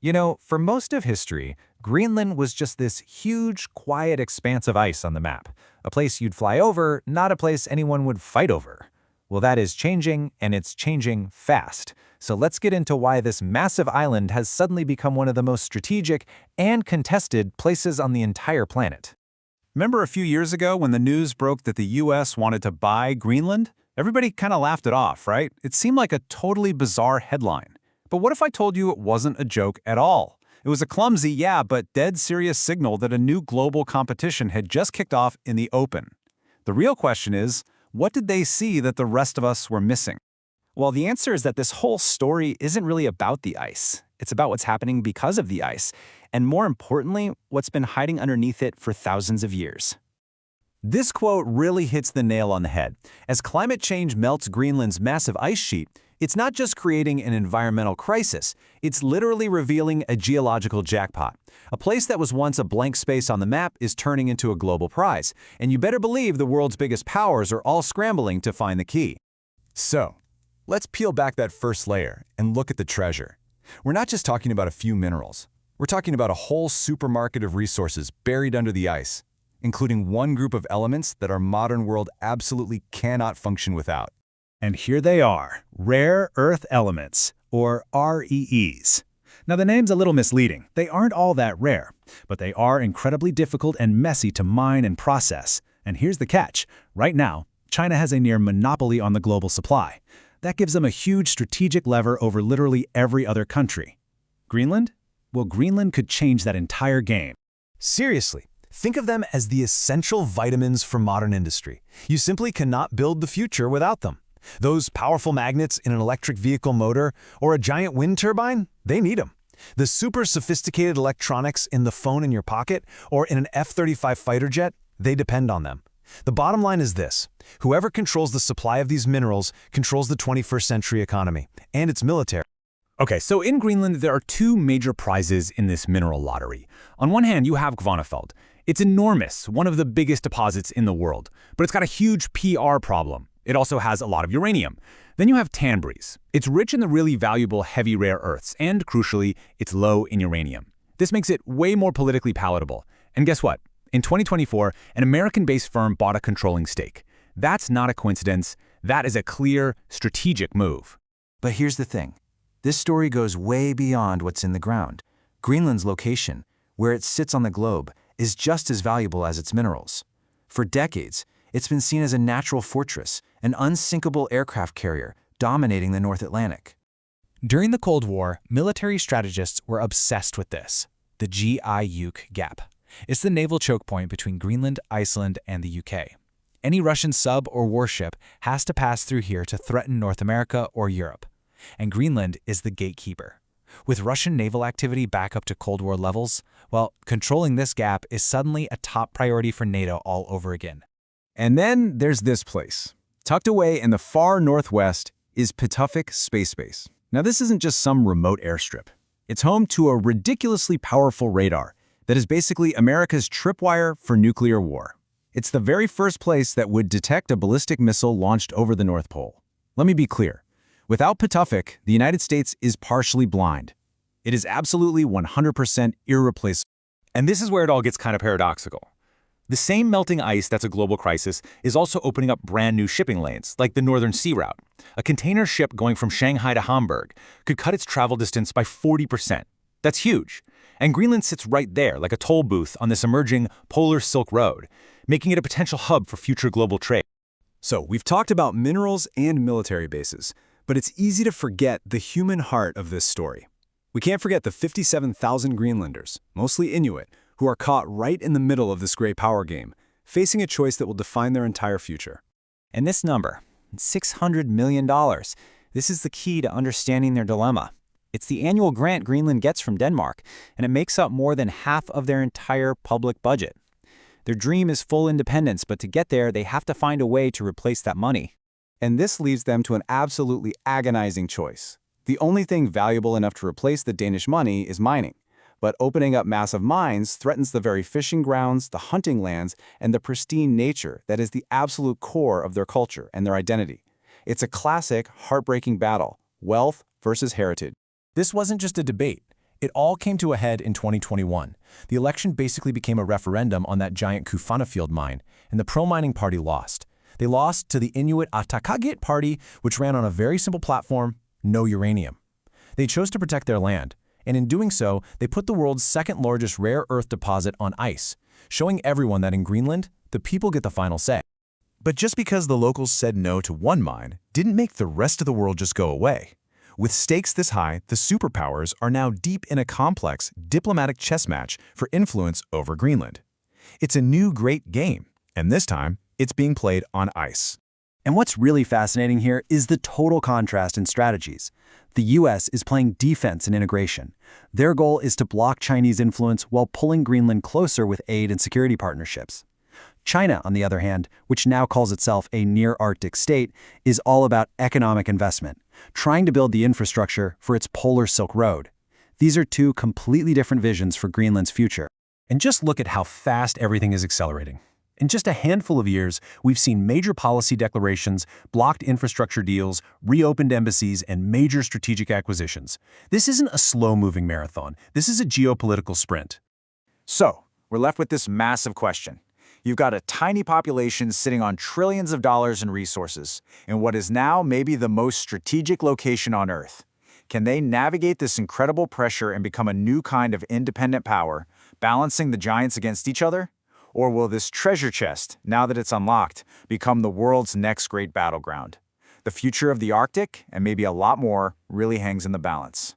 You know, for most of history, Greenland was just this huge, quiet expanse of ice on the map. A place you'd fly over, not a place anyone would fight over. Well, that is changing, and it's changing fast. So let's get into why this massive island has suddenly become one of the most strategic and contested places on the entire planet. Remember a few years ago when the news broke that the US wanted to buy Greenland? Everybody kind of laughed it off, right? It seemed like a totally bizarre headline. But what if I told you it wasn't a joke at all? It was a clumsy, yeah, but dead serious signal that a new global competition had just kicked off in the open. The real question is, what did they see that the rest of us were missing? Well, the answer is that this whole story isn't really about the ice. It's about what's happening because of the ice, and more importantly, what's been hiding underneath it for thousands of years. This quote really hits the nail on the head. As climate change melts Greenland's massive ice sheet, it's not just creating an environmental crisis, it's literally revealing a geological jackpot. A place that was once a blank space on the map is turning into a global prize, and you better believe the world's biggest powers are all scrambling to find the key. So, let's peel back that first layer and look at the treasure. We're not just talking about a few minerals. We're talking about a whole supermarket of resources buried under the ice, including one group of elements that our modern world absolutely cannot function without. And here they are, rare earth elements, or REEs. Now the name's a little misleading. They aren't all that rare, but they are incredibly difficult and messy to mine and process. And here's the catch. Right now, China has a near monopoly on the global supply. That gives them a huge strategic lever over literally every other country. Greenland? Well, Greenland could change that entire game. Seriously, think of them as the essential vitamins for modern industry. You simply cannot build the future without them. Those powerful magnets in an electric vehicle motor or a giant wind turbine, they need them. The super sophisticated electronics in the phone in your pocket or in an F-35 fighter jet, they depend on them. The bottom line is this: whoever controls the supply of these minerals controls the 21st century economy and its military. Okay, so in Greenland, there are two major prizes in this mineral lottery. On one hand, you have Gvanefjeld. It's enormous, one of the biggest deposits in the world, but it's got a huge PR problem. It also has a lot of uranium. Then you have Tanbreez. It's rich in the really valuable heavy rare earths, and crucially, it's low in uranium. This makes it way more politically palatable. And guess what? In 2024, an American-based firm bought a controlling stake. That's not a coincidence. That is a clear, strategic move. But here's the thing. This story goes way beyond what's in the ground. Greenland's location, where it sits on the globe, is just as valuable as its minerals. For decades, it's been seen as a natural fortress, an unsinkable aircraft carrier dominating the North Atlantic. During the Cold War, military strategists were obsessed with this, the GI-UK gap. It's the naval choke point between Greenland, Iceland, and the UK. Any Russian sub or warship has to pass through here to threaten North America or Europe. And Greenland is the gatekeeper. With Russian naval activity back up to Cold War levels, well, controlling this gap is suddenly a top priority for NATO all over again. And then there's this place. Tucked away in the far northwest is Pituffik Space Base. Now this isn't just some remote airstrip. It's home to a ridiculously powerful radar that is basically America's tripwire for nuclear war. It's the very first place that would detect a ballistic missile launched over the North Pole. Let me be clear. Without Pituffik, the United States is partially blind. It is absolutely 100% irreplaceable. And this is where it all gets kind of paradoxical. The same melting ice that's a global crisis is also opening up brand new shipping lanes, like the Northern Sea Route. A container ship going from Shanghai to Hamburg could cut its travel distance by 40%. That's huge. And Greenland sits right there, like a toll booth on this emerging polar Silk Road, making it a potential hub for future global trade. So, we've talked about minerals and military bases, but it's easy to forget the human heart of this story. We can't forget the 57,000 Greenlanders, mostly Inuit, who are caught right in the middle of this great power game, facing a choice that will define their entire future. And this number, $600 million, this is the key to understanding their dilemma. It's the annual grant Greenland gets from Denmark, and it makes up more than half of their entire public budget. Their dream is full independence, but to get there, they have to find a way to replace that money. And this leads them to an absolutely agonizing choice. The only thing valuable enough to replace the Danish money is mining. But opening up massive mines threatens the very fishing grounds, the hunting lands, and the pristine nature that is the absolute core of their culture and their identity. It's a classic, heartbreaking battle, wealth versus heritage. This wasn't just a debate. It all came to a head in 2021. The election basically became a referendum on that giant Kufana field mine, and the pro-mining party lost. They lost to the Inuit Atakagit party, which ran on a very simple platform: no uranium. They chose to protect their land, and in doing so, they put the world's second-largest rare earth deposit on ice, showing everyone that in Greenland, the people get the final say. But just because the locals said no to one mine didn't make the rest of the world just go away. With stakes this high, the superpowers are now deep in a complex diplomatic chess match for influence over Greenland. It's a new great game, and this time, it's being played on ice. And what's really fascinating here is the total contrast in strategies. The US is playing defense and integration. Their goal is to block Chinese influence while pulling Greenland closer with aid and security partnerships. China, on the other hand, which now calls itself a near-Arctic state, is all about economic investment, trying to build the infrastructure for its polar Silk Road. These are two completely different visions for Greenland's future. And just look at how fast everything is accelerating. In just a handful of years, we've seen major policy declarations, blocked infrastructure deals, reopened embassies, and major strategic acquisitions. This isn't a slow-moving marathon. This is a geopolitical sprint. So, we're left with this massive question. You've got a tiny population sitting on trillions of dollars in resources, in what is now maybe the most strategic location on Earth. Can they navigate this incredible pressure and become a new kind of independent power, balancing the giants against each other? Or will this treasure chest, now that it's unlocked, become the world's next great battleground? The future of the Arctic, and maybe a lot more, really hangs in the balance.